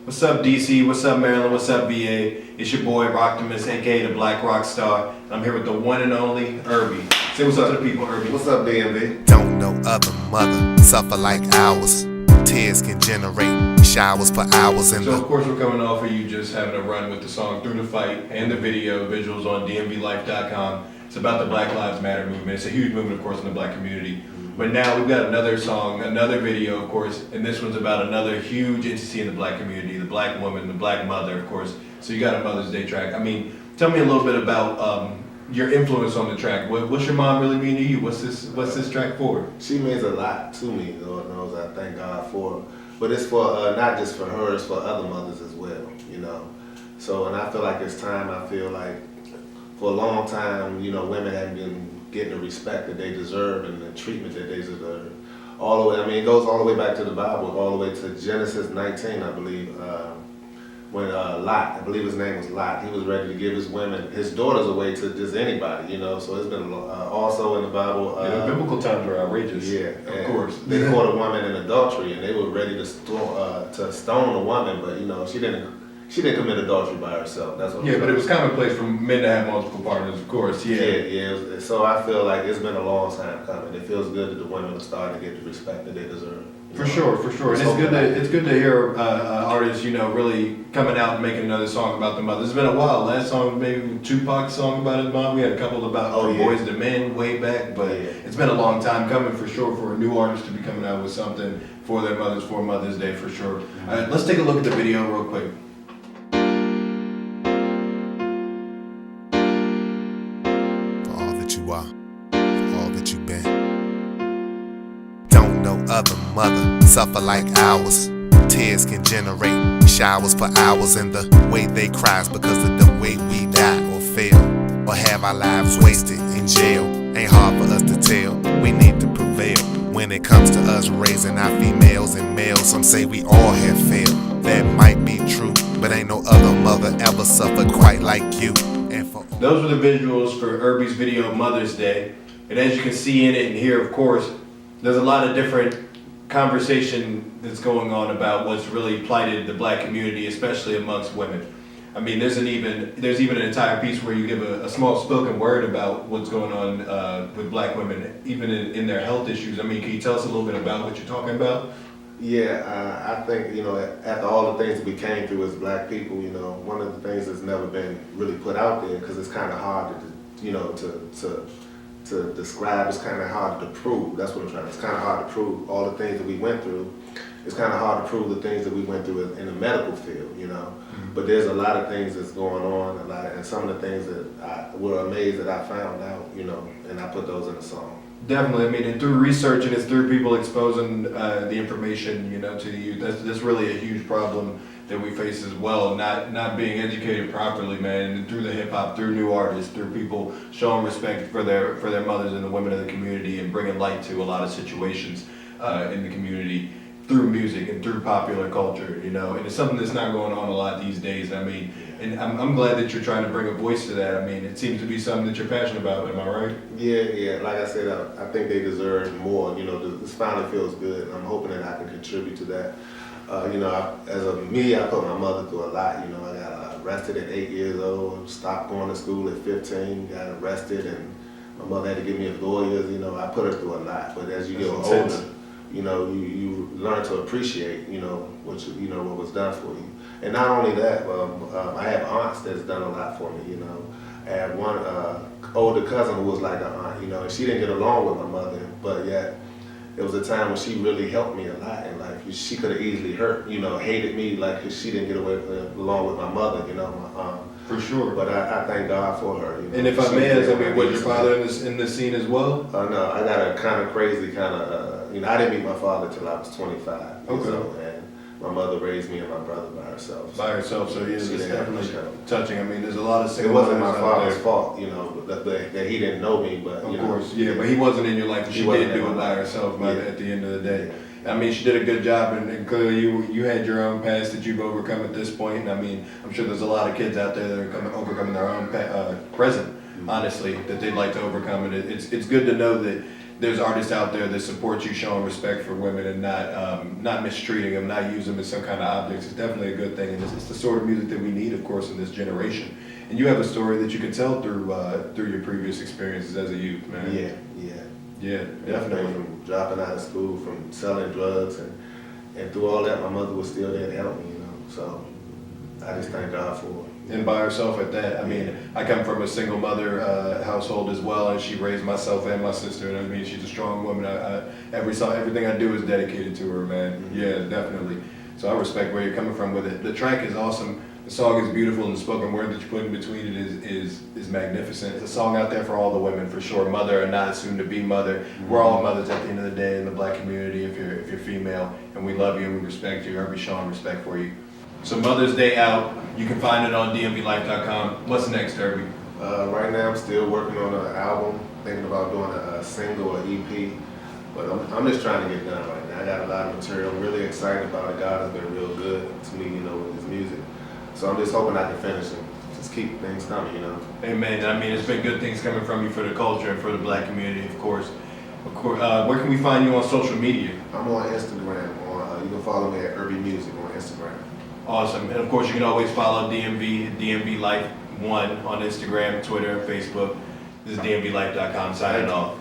What's up, DC? What's up, Maryland? What's up, VA? It's your boy, Rocktimus, aka the Black Rock Star. And I'm here with the one and only Irby. Say what's up to the people, Irby. What's up, DMV? Don't know other mother suffer like ours. Tears can generate showers for hours in So of course we're coming off of you just having a run with the song Through the Fight and the video visuals on DMVLIFE.com. It's about the Black Lives Matter movement. It's a huge movement, of course, in the black community. But now we've got another song, another video, of course, and this one's about another huge entity in the black community, the black woman, the black mother, of course. So you got a Mother's Day track. I mean, tell me a little bit about your influence on the track. What's your mom really mean to you? What's this track for? She means a lot to me, Lord knows. I thank God for her. But it's for not just for her, it's for other mothers as well, you know. So, and I feel like it's time, I feel like for a long time, you know, women haven't been getting the respect that they deserve and the treatment that they deserve. All the way, I mean, it goes all the way back to the Bible, all the way to Genesis 19, I believe, when Lot, I believe his name was Lot, he was ready to give his daughters away to just anybody, you know. So it's been also in the Bible. The biblical times are outrageous. Yeah, of course. They caught a woman in adultery, and they were ready to stone a woman, but you know, she didn't commit adultery by herself. That's what. Yeah, but it was commonplace for men to have multiple partners, of course. Yeah. Yeah. So I feel like it's been a long time coming. It feels good that the women are starting to get the respect that they deserve. For sure. And it's good to hear artists, you know, really coming out and making another song about the mother. It's been a while. Last song, maybe Tupac's song about his mom. We had a couple about Boys to Men way back, but it's been a long time coming for sure for a new artist to be coming out with something for their mothers for Mother's Day for sure. All right, let's take a look at the video real quick. For all that you are, for all that you've been. Don't know other mother suffer like ours. Tears can generate showers for hours in the way they cries because of the way we die or fail or have our lives wasted in jail. Ain't hard for us to tell. We need to prevail when it comes to us raising our females and males. Some say we all have failed. That might be true, but ain't no other mother ever suffered quite like you. And for those were the visuals for Irby's video Mother's Day. And as you can see in it and hear, of course, there's a lot of different conversation that's going on about what's really plighted the black community, especially amongst women. I mean, there's even an entire piece where you give a small spoken word about what's going on with black women, even in their health issues. I mean, can you tell us a little bit about what you're talking about? Yeah, I think, you know, after all the things that we came through as black people, you know, one of the things that's never been really put out there because it's kind of hard to, you know, to describe. It's kind of hard to prove. That's what I'm trying. It's kind of hard to prove all the things that we went through. It's kind of hard to prove the things that we went through in the medical field, you know. Mm-hmm. But there's a lot of things that's going on, and some of the things that I were amazed that I found out, you know, and I put those in the song. Definitely. I mean, and through research and it's through people exposing the information, you know, to the youth. That's really a huge problem that we face as well. Not being educated properly, man. And through the hip hop, through new artists, through people showing respect for their mothers and the women of the community, and bringing light to a lot of situations in the community through music and through popular culture, you know. And it's something that's not going on a lot these days. I mean, and I'm glad that you're trying to bring a voice to that. I mean, it seems to be something that you're passionate about. Am I right? Yeah. Like I said, I think they deserve more. You know, this finally feels good. I'm hoping that I can contribute to that. You know, as of me, I put my mother through a lot. You know, I got arrested at 8 years old, stopped going to school at 15, got arrested, and my mother had to give me a lawyer. You know, I put her through a lot. But as you get older, you know, you learn to appreciate, you know, what was done for you. And not only that, I have aunts that's done a lot for me, you know. I had one older cousin who was like an aunt, you know, and she didn't get along with my mother, but yet it was a time when she really helped me a lot in life. She could have easily hated me, like, because she didn't get along with my mother, you know, my aunt. For sure. But I thank God for her. You know? And if I may ask, I mean, was your father in this scene as well? No, I got a kind of crazy you know, I didn't meet my father till I was 25 years old, and my mother raised me and my brother by herself. So yeah, it's definitely touching. I mean, there's a lot of single It wasn't my father's fault, you know, that he didn't know me, but of course, yeah, but he wasn't in your life. She did do it by herself at the end of the day. Yeah. I mean, she did a good job, and clearly you had your own past that you've overcome at this point. And I mean, I'm sure there's a lot of kids out there that are overcoming their own present, honestly, that they'd like to overcome. And it's good to know that there's artists out there that support you, showing respect for women and not mistreating them, not using them as some kind of objects. It's definitely a good thing, and it's the sort of music that we need, of course, in this generation. And you have a story that you can tell through your previous experiences as a youth, man. Yeah, definitely. From dropping out of school, from selling drugs, and through all that, my mother was still there to help me, you know. So I just thank God for it. And by herself at that. I mean, I come from a single mother household as well, and she raised myself and my sister. And I mean, she's a strong woman. Everything I do is dedicated to her, man. Mm-hmm. Yeah, definitely. So I respect where you're coming from with it. The track is awesome. The song is beautiful, and the spoken word that you put in between it is magnificent. It's a song out there for all the women, for sure. Mother or not, soon to be mother. Mm-hmm. We're all mothers at the end of the day in the black community. If you're female, and we love you and we respect you. Irby showing respect for you. So Mother's Day out. You can find it on DMVLIFE.com. What's next, Irby? Right now, I'm still working on an album, thinking about doing a single or EP, but I'm just trying to get done right now. I got a lot of material. I'm really excited about it. God has been real good to me, you know, with his music. So I'm just hoping I can finish it. Just keep things coming, you know. Amen. I mean, it's been good things coming from you for the culture and for the black community, of course. Where can we find you on social media? I'm on Instagram. You can follow me at Irby Music on Instagram. Awesome. And of course, you can always follow DMVLIFE1 on Instagram, Twitter, Facebook. This is DMVLIFE.com signing off.